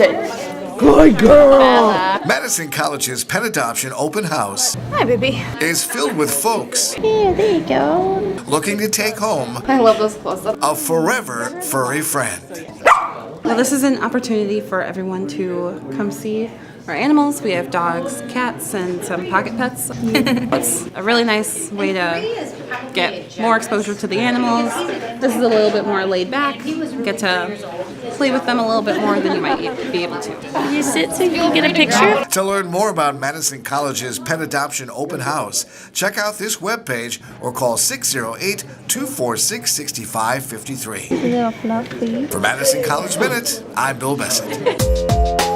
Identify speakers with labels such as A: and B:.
A: sit. Good girl.
B: Madison College's Pet Adoption Open House
C: Hi, baby.
B: is filled with folks
C: Yeah, there you go.
B: looking to take home
C: I love those close-ups.
B: a forever furry friend.
D: Well, this is an opportunity for everyone to come see our animals. We have dogs, cats, and some pocket pets. It's a really nice way to get more exposure to the animals. This is a little bit more laid back. Get to play with them a little bit more than you might be able to.
A: You sit so you can get a picture?
B: To learn more about Madison College's Pet Adoption Open House, check out this webpage or call 608-246-6553.
C: Little fluffy.
B: For Madison College Minute, I'm Bill Bessett.